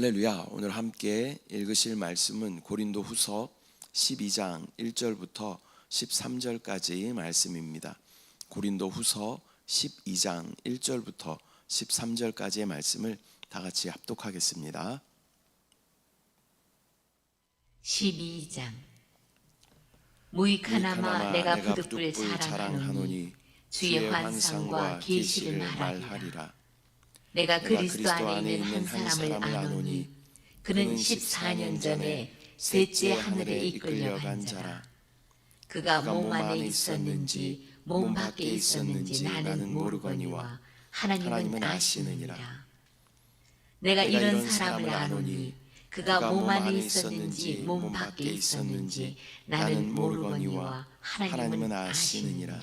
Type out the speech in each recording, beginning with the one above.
할렐루야. 오늘 함께 읽으실 말씀은 고린도 후서 12장 1절부터 13절까지의 말씀입니다. 고린도 후서 12장 1절부터 13절까지의 말씀을 다 같이 합독하겠습니다. 12장. 무익하나마 내가 부득불 자랑하노니 주의 환상과 계시를 말하리라. 내가 그리스도 안에 있는 한 사람을 아노니 그는 14년 전에 셋째 하늘에 이끌려간 자라. 그가 몸 안에 있었는지 몸 밖에 있었는지 나는 모르거니와 하나님은 아시느니라. 내가 이런 사람을 아노니 그가 몸 안에 있었는지 몸 밖에 있었는지 나는 모르거니와 하나님은 아시느니라.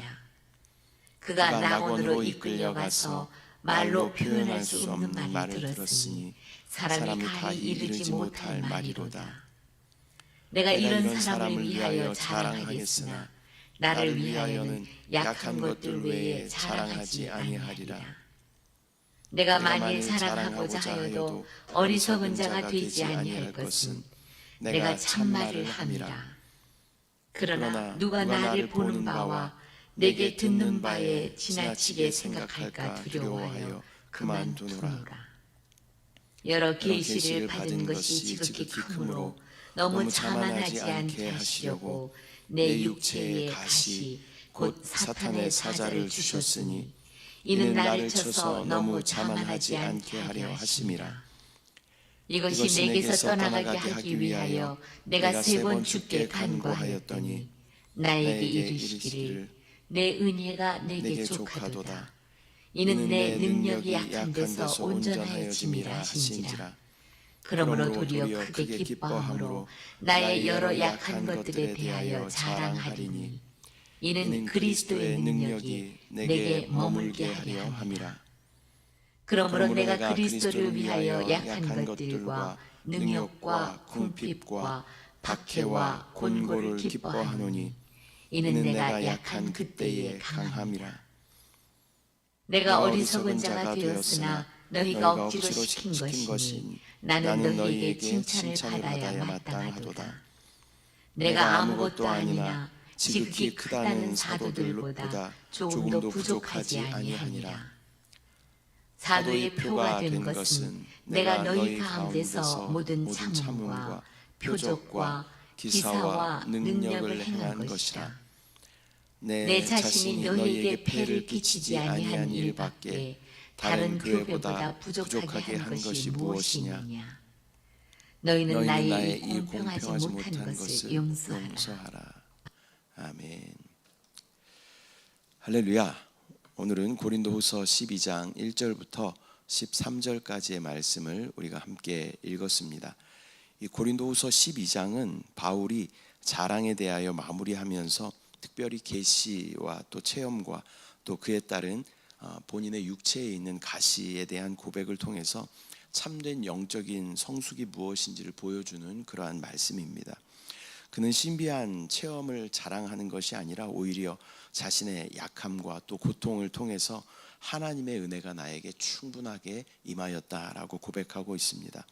그가 낙원으로 이끌려가서 말로 표현할 수 없는 말을 들었으니 사람이 다 이르지 못할 말이로다. 내가 이런 사람을 위하여 자랑하겠으나 나를 위하여는 약한 것들 외에 자랑하지 아니하리라. 내가 만일 자랑하고자 하여도 어리석은 자가 되지 아니할 것은 내가 참말을 함이라. 그러나 누가 나를 보는 바와 내게 듣는 바에 지나치게 생각할까 두려워하여 그만두노라. 여러 계시를 받은 것이 지극히 크므로 너무 자만하지 않게 하시려고 내 육체에 가시 곧 사탄의 사자를 주셨으니 이는 나를 쳐서 너무 자만하지 않게 하려 하심이라. 이것이 내게서 떠나가게 하기 위하여 내가 3번 주께 간구하였더니 나에게 이르시기를 내 은혜가 내게 족하도다. 이는 내 능력이 약한 데서 온전하여짐이라 하시니라. 그러므로 도리어 크게 기뻐함으로 나의 여러 약한 것들에 대하여 자랑하리니 이는 그리스도의 능력이 내게 머물게 하려 함이라. 그러므로 내가 그리스도를 위하여 약한 것들과 능욕과 궁핍과 박해와 곤고를 기뻐하노니 이는 내가 약한 그때에 강함이라. 내가 어리석은 자가 되었으나 너희가 억지로 시킨 것이니 나는 너희에게 칭찬을 받아야 마땅하도다. 내가 아무것도 아니나 지극히 크다는 사도들보다 조금도 부족하지 아니하니라. 사도의 표가 된 것은 내가 너희 가운데서 모든 참음과 표적과 기사와 능력을 행한 것이라. 내 자신이 너희에게 폐를 끼치지 아니한 일밖에 다른 교회보다 부족하게 한 것이 무엇이냐. 너희는 나의 이 공평하지 못한 것을 용서하라. 아멘. 할렐루야. 오늘은 고린도후서 12장 1절부터 13절까지의 말씀을 우리가 함께 읽었습니다. 이 고린도후서 12장은 바울이 자랑에 대하여 마무리하면서 특별히 계시와 또 체험과 또 그에 따른 본인의 육체에 있는 가시에 대한 고백을 통해서 참된 영적인 성숙이 무엇인지를 보여주는 그러한 말씀입니다. 그는 신비한 체험을 자랑하는 것이 아니라 오히려 자신의 약함과 또 고통을 통해서 하나님의 은혜가 나에게 충분하게 임하였다라고 고백하고 있습니다.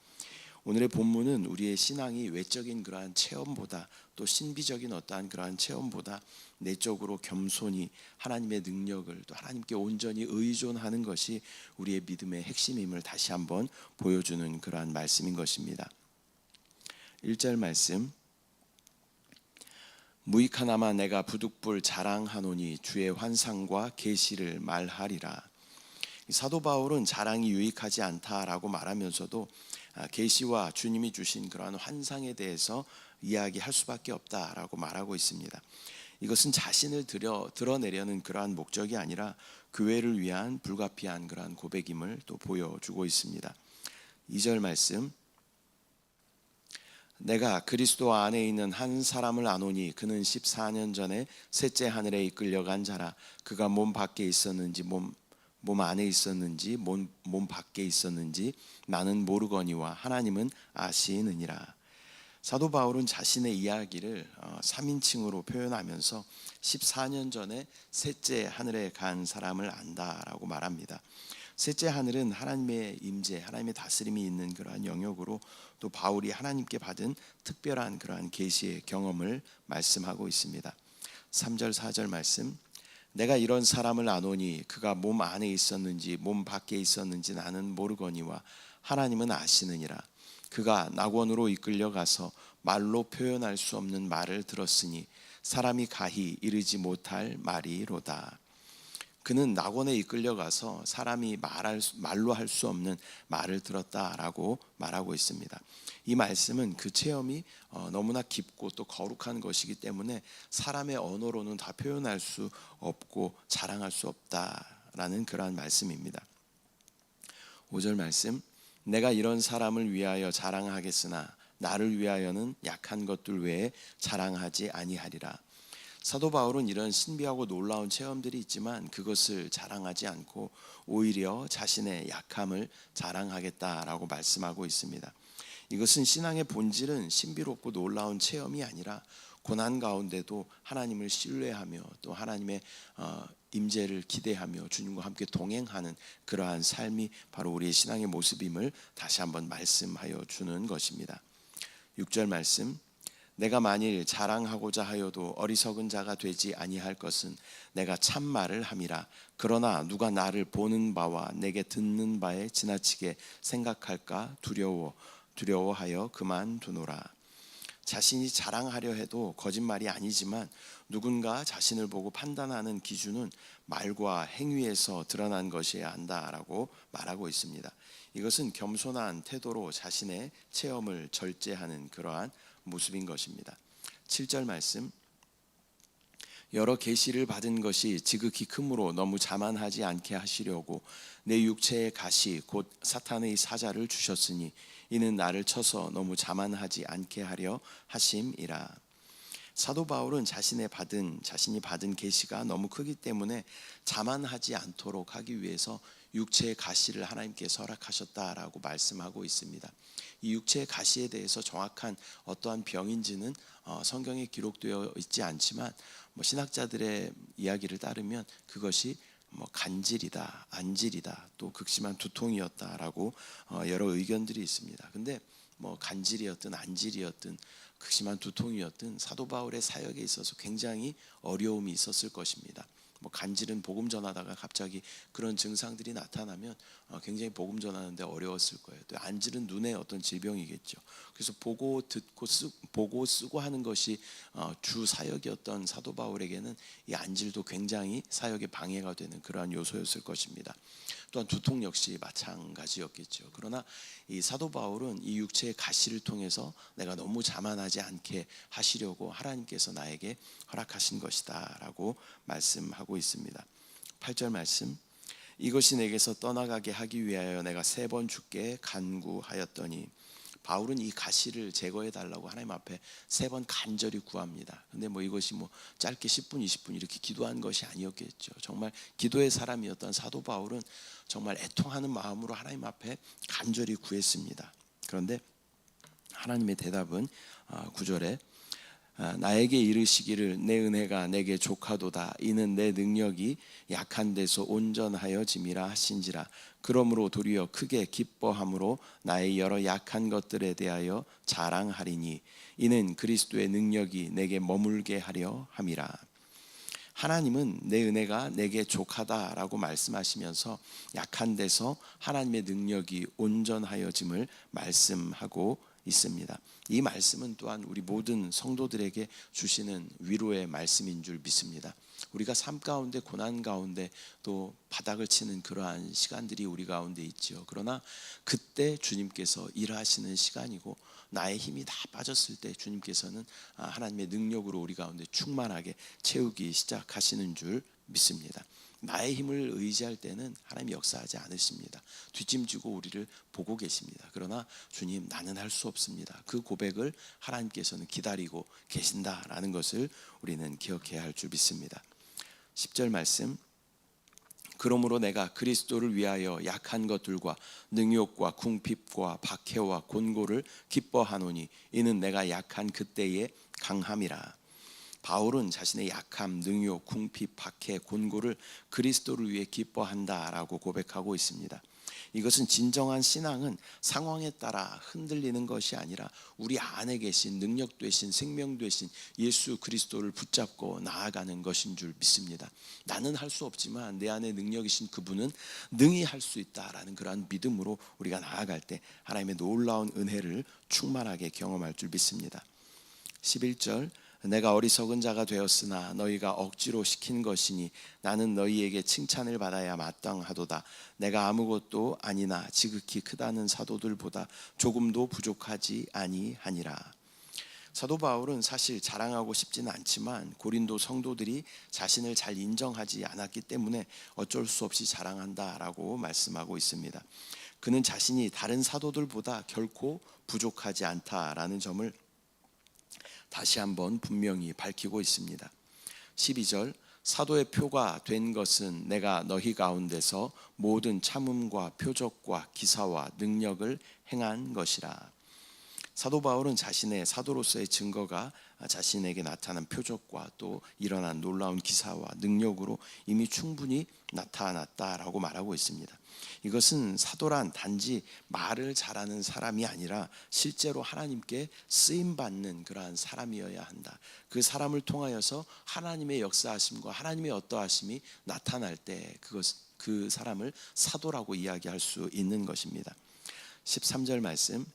오늘의 본문은 우리의 신앙이 외적인 그러한 체험보다 또 신비적인 어떠한 그러한 체험보다 내적으로 겸손히 하나님의 능력을 또 하나님께 온전히 의존하는 것이 우리의 믿음의 핵심임을 다시 한번 보여주는 그러한 말씀인 것입니다. 1절 말씀. 무익하나마 내가 부득불 자랑하노니 주의 환상과 계시를 말하리라. 사도 바울은 자랑이 유익하지 않다라고 말하면서도 계시와 주님이 주신 그러한 환상에 대해서 이야기할 수밖에 없다라고 말하고 있습니다. 이것은 자신을 드러내려는 그러한 목적이 아니라 교회를 위한 불가피한 그러한 고백임을 또 보여주고 있습니다. 2절 말씀. 내가 그리스도 안에 있는 한 사람을 아노니 그는 14년 전에 셋째 하늘에 이끌려간 자라. 그가 몸 밖에 있었는지 몸 안에 있었는지 몸 밖에 있었는지 나는 모르거니와 하나님은 아시느니라. 사도 바울은 자신의 이야기를 3인칭으로 표현하면서 14년 전에 셋째 하늘에 간 사람을 안다라고 말합니다. 셋째 하늘은 하나님의 임재, 하나님의 다스림이 있는 그러한 영역으로 또 바울이 하나님께 받은 특별한 그러한 계시의 경험을 말씀하고 있습니다. 3절 4절 말씀, 내가 이런 사람을 아노니 그가 몸 안에 있었는지 몸 밖에 있었는지 나는 모르거니와 하나님은 아시느니라. 그가 낙원으로 이끌려 가서 말로 표현할 수 없는 말을 들었으니 사람이 가히 이르지 못할 말이로다. 그는 낙원에 이끌려 가서 사람이 말로 할 수 없는 말을 들었다라고 말하고 있습니다. 이 말씀은 그 체험이 너무나 깊고 또 거룩한 것이기 때문에 사람의 언어로는 다 표현할 수 없고 자랑할 수 없다라는 그러한 말씀입니다. 5절 말씀, 내가 이런 사람을 위하여 자랑하겠으나 나를 위하여는 약한 것들 외에 자랑하지 아니하리라. 사도 바울은 이런 신비하고 놀라운 체험들이 있지만 그것을 자랑하지 않고 오히려 자신의 약함을 자랑하겠다라고 말씀하고 있습니다. 이것은 신앙의 본질은 신비롭고 놀라운 체험이 아니라 고난 가운데도 하나님을 신뢰하며 또 하나님의 임재를 기대하며 주님과 함께 동행하는 그러한 삶이 바로 우리의 신앙의 모습임을 다시 한번 말씀하여 주는 것입니다. 6절 말씀, 내가 만일 자랑하고자 하여도 어리석은 자가 되지 아니할 것은 내가 참말을 함이라. 그러나 누가 나를 보는 바와 내게 듣는 바에 지나치게 생각할까 두려워하여 그만두노라. 자신이 자랑하려 해도 거짓말이 아니지만 누군가 자신을 보고 판단하는 기준은 말과 행위에서 드러난 것이어야 한다라고 말하고 있습니다. 이것은 겸손한 태도로 자신의 체험을 절제하는 그러한 모습인 것입니다. 7절 말씀, 여러 계시를 받은 것이 지극히 크므로 너무 자만하지 않게 하시려고 내 육체의 가시 곧 사탄의 사자를 주셨으니 이는 나를 쳐서 너무 자만하지 않게 하려 하심이라. 사도 바울은 자신이 받은 계시가 너무 크기 때문에 자만하지 않도록 하기 위해서 육체의 가시를 하나님께 허락하셨다라고 말씀하고 있습니다. 이 육체의 가시에 대해서 정확한 어떠한 병인지는 성경에 기록되어 있지 않지만 신학자들의 이야기를 따르면 그것이 간질이다, 안질이다, 또 극심한 두통이었다라고 여러 의견들이 있습니다. 근데 간질이었든 안질이었든 극심한 두통이었든 사도 바울의 사역에 있어서 굉장히 어려움이 있었을 것입니다. 간질은 복음 전하다가 갑자기 그런 증상들이 나타나면 굉장히 복음 전하는데 어려웠을 거예요. 또 안질은 눈의 어떤 질병이겠죠. 그래서 보고 쓰고 하는 것이 주 사역이었던 사도 바울에게는 이 안질도 굉장히 사역에 방해가 되는 그러한 요소였을 것입니다. 또한 두통 역시 마찬가지였겠죠. 그러나 이 사도 바울은 이 육체의 가시를 통해서 내가 너무 자만하지 않게 하시려고 하나님께서 나에게 허락하신 것이다라고 말씀하고 있습니다. 8절 말씀, 이것이 내게서 떠나가게 하기 위하여 내가 3번 주께 간구하였더니, 바울은 이 가시를 제거해 달라고 하나님 앞에 3번 간절히 구합니다. 근데 이것이 짧게 10분 20분 이렇게 기도한 것이 아니었겠죠. 정말 기도의 사람이었던 사도 바울은 정말 애통하는 마음으로 하나님 앞에 간절히 구했습니다. 그런데 하나님의 대답은 9절에 나에게 이르시기를 내 은혜가 내게 족하도다. 이는 내 능력이 약한 데서 온전하여짐이라 하신지라. 그러므로 도리어 크게 기뻐함으로 나의 여러 약한 것들에 대하여 자랑하리니 이는 그리스도의 능력이 내게 머물게 하려 함이라. 하나님은 내 은혜가 내게 족하다라고 말씀하시면서 약한 데서 하나님의 능력이 온전하여짐을 말씀하고 있습니다. 이 말씀은 또한 우리 모든 성도들에게 주시는 위로의 말씀인 줄 믿습니다. 우리가 삶 가운데 고난 가운데 또 바닥을 치는 그러한 시간들이 우리 가운데 있죠. 그러나 그때 주님께서 일하시는 시간이고 나의 힘이 다 빠졌을 때 주님께서는 하나님의 능력으로 우리 가운데 충만하게 채우기 시작하시는 줄 믿습니다. 나의 힘을 의지할 때는 하나님이 역사하지 않으십니다. 뒷짐지고 우리를 보고 계십니다. 그러나 주님, 나는 할 수 없습니다. 그 고백을 하나님께서는 기다리고 계신다라는 것을 우리는 기억해야 할 줄 믿습니다. 10절 말씀, 그러므로 내가 그리스도를 위하여 약한 것들과 능욕과 궁핍과 박해와 곤고를 기뻐하노니 이는 내가 약한 그때의 강함이라. 바울은 자신의 약함, 능욕, 궁핍, 박해, 곤고를 그리스도를 위해 기뻐한다라고 고백하고 있습니다. 이것은 진정한 신앙은 상황에 따라 흔들리는 것이 아니라 우리 안에 계신 능력 되신 생명 되신 예수 그리스도를 붙잡고 나아가는 것인 줄 믿습니다. 나는 할 수 없지만 내 안에 능력이신 그분은 능히 할 수 있다라는 그러한 믿음으로 우리가 나아갈 때 하나님의 놀라운 은혜를 충만하게 경험할 줄 믿습니다. 11절 내가 어리석은 자가 되었으나 너희가 억지로 시킨 것이니 나는 너희에게 칭찬을 받아야 마땅하도다. 내가 아무것도 아니나 지극히 크다는 사도들보다 조금도 부족하지 아니하니라. 사도 바울은 사실 자랑하고 싶지는 않지만 고린도 성도들이 자신을 잘 인정하지 않았기 때문에 어쩔 수 없이 자랑한다라고 말씀하고 있습니다. 그는 자신이 다른 사도들보다 결코 부족하지 않다라는 점을 다시 한번 분명히 밝히고 있습니다. 12절 사도의 표가 된 것은 내가 너희 가운데서 모든 참음과 표적과 기사와 능력을 행한 것이라. 사도 바울은 자신의 사도로서의 증거가 자신에게 나타난 표적과 또 일어난 놀라운 기사와 능력으로 이미 충분히 나타났다라고 말하고 있습니다. 이것은 사도란 단지 말을 잘하는 사람이 아니라 실제로 하나님께 쓰임받는 그러한 사람이어야 한다. 그 사람을 통하여서 하나님의 역사하심과 하나님의 어떠하심이 나타날 때 그 사람을 사도라고 이야기할 수 있는 것입니다. 13절 말씀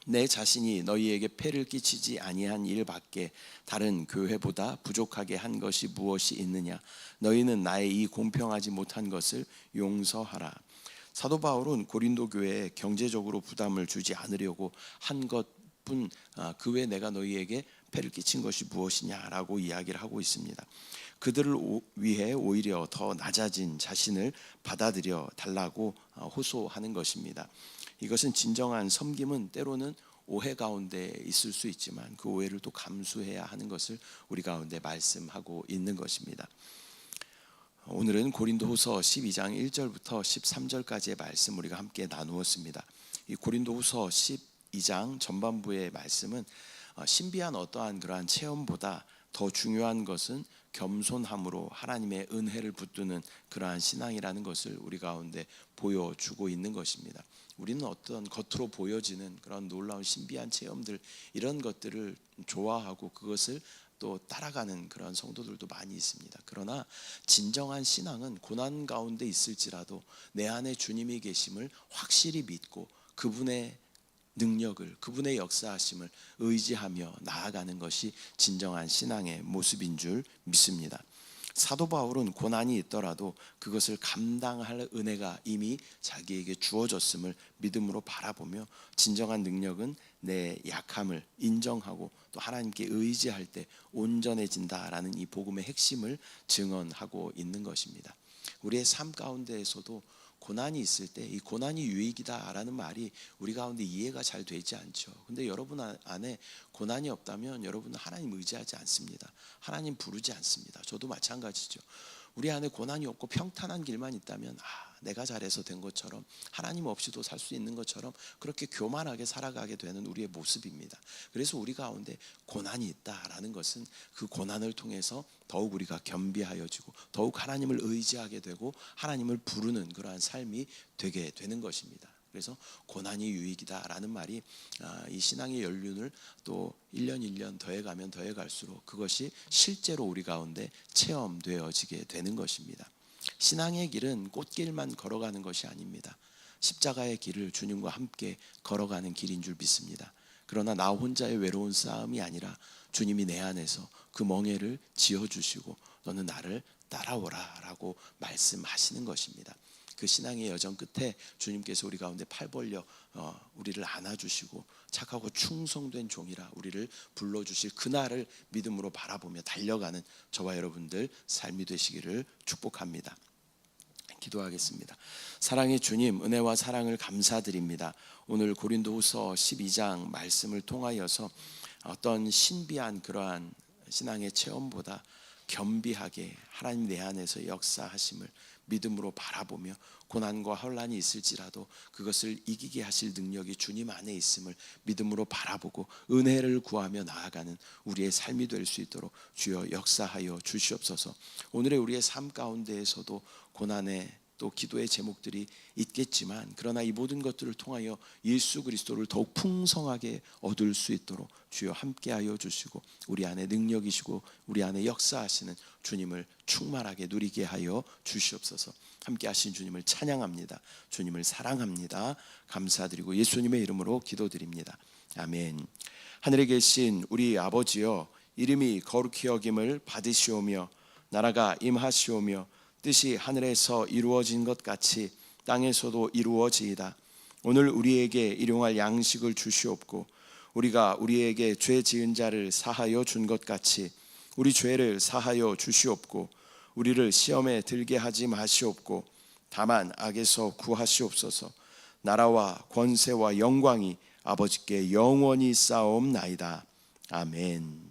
내 자신이 너희에게 폐를 끼치지 아니한 일밖에 다른 교회보다 부족하게 한 것이 무엇이 있느냐. 너희는 나의 이 공평하지 못한 것을 용서하라. 사도 바울은 고린도 교회에 경제적으로 부담을 주지 않으려고 한 것뿐 그 외에 내가 너희에게 폐를 끼친 것이 무엇이냐라고 이야기를 하고 있습니다. 그들을 위해 오히려 더 낮아진 자신을 받아들여 달라고 호소하는 것입니다. 이것은 진정한 섬김은 때로는 오해 가운데 있을 수 있지만 그 오해를 또 감수해야 하는 것을 우리 가운데 말씀하고 있는 것입니다. 오늘은 고린도후서 12장 1절부터 13절까지의 말씀 우리가 함께 나누었습니다. 이 고린도후서 12장 전반부의 말씀은 신비한 어떠한 그러한 체험보다 더 중요한 것은 겸손함으로 하나님의 은혜를 붙드는 그러한 신앙이라는 것을 우리 가운데 보여주고 있는 것입니다. 우리는 어떤 겉으로 보여지는 그런 놀라운 신비한 체험들 이런 것들을 좋아하고 그것을 또 따라가는 그런 성도들도 많이 있습니다. 그러나 진정한 신앙은 고난 가운데 있을지라도 내 안에 주님이 계심을 확실히 믿고 그분의 능력을 그분의 역사하심을 의지하며 나아가는 것이 진정한 신앙의 모습인 줄 믿습니다. 사도 바울은 고난이 있더라도 그것을 감당할 은혜가 이미 자기에게 주어졌음을 믿음으로 바라보며 진정한 능력은 내 약함을 인정하고 또 하나님께 의지할 때 온전해진다라는 이 복음의 핵심을 증언하고 있는 것입니다. 우리의 삶 가운데에서도 고난이 있을 때 이 고난이 유익이다라는 말이 우리 가운데 이해가 잘 되지 않죠. 근데 여러분 안에 고난이 없다면 여러분은 하나님 의지하지 않습니다. 하나님 부르지 않습니다. 저도 마찬가지죠. 우리 안에 고난이 없고 평탄한 길만 있다면 내가 잘해서 된 것처럼 하나님 없이도 살 수 있는 것처럼 그렇게 교만하게 살아가게 되는 우리의 모습입니다. 그래서 우리 가운데 고난이 있다라는 것은 그 고난을 통해서 더욱 우리가 겸비하여지고 더욱 하나님을 의지하게 되고 하나님을 부르는 그러한 삶이 되게 되는 것입니다. 그래서 고난이 유익이다라는 말이 이 신앙의 연륜을 또 1년 1년 더해가면 더해갈수록 그것이 실제로 우리 가운데 체험되어지게 되는 것입니다. 신앙의 길은 꽃길만 걸어가는 것이 아닙니다. 십자가의 길을 주님과 함께 걸어가는 길인 줄 믿습니다. 그러나 나 혼자의 외로운 싸움이 아니라 주님이 내 안에서 그 멍에를 지어주시고 너는 나를 따라오라 라고 말씀하시는 것입니다. 그 신앙의 여정 끝에 주님께서 우리 가운데 팔 벌려 우리를 안아주시고 착하고 충성된 종이라 우리를 불러주실 그날을 믿음으로 바라보며 달려가는 저와 여러분들 삶이 되시기를 축복합니다. 기도하겠습니다. 사랑의 주님, 은혜와 사랑을 감사드립니다. 오늘 고린도후서 12장 말씀을 통하여서 어떤 신비한 그러한 신앙의 체험보다 겸비하게 하나님 내 안에서 역사하심을 믿음으로 바라보며 고난과 혼란이 있을지라도 그것을 이기게 하실 능력이 주님 안에 있음을 믿음으로 바라보고 은혜를 구하며 나아가는 우리의 삶이 될 수 있도록 주여 역사하여 주시옵소서. 오늘의 우리의 삶 가운데에서도 고난의 또 기도의 제목들이 있겠지만 그러나 이 모든 것들을 통하여 예수 그리스도를 더욱 풍성하게 얻을 수 있도록 주여 함께하여 주시고 우리 안에 능력이시고 우리 안에 역사하시는 주님을 충만하게 누리게 하여 주시옵소서. 함께하신 주님을 찬양합니다. 주님을 사랑합니다. 감사드리고 예수님의 이름으로 기도드립니다. 아멘. 하늘에 계신 우리 아버지여, 이름이 거룩히 여김을 받으시오며 나라가 임하시오며 뜻이 하늘에서 이루어진 것 같이 땅에서도 이루어지이다. 오늘 우리에게 일용할 양식을 주시옵고 우리가 우리에게 죄 지은 자를 사하여 준 것 같이 우리 죄를 사하여 주시옵고 우리를 시험에 들게 하지 마시옵고 다만 악에서 구하시옵소서. 나라와 권세와 영광이 아버지께 영원히 쌓옵나이다. 아멘.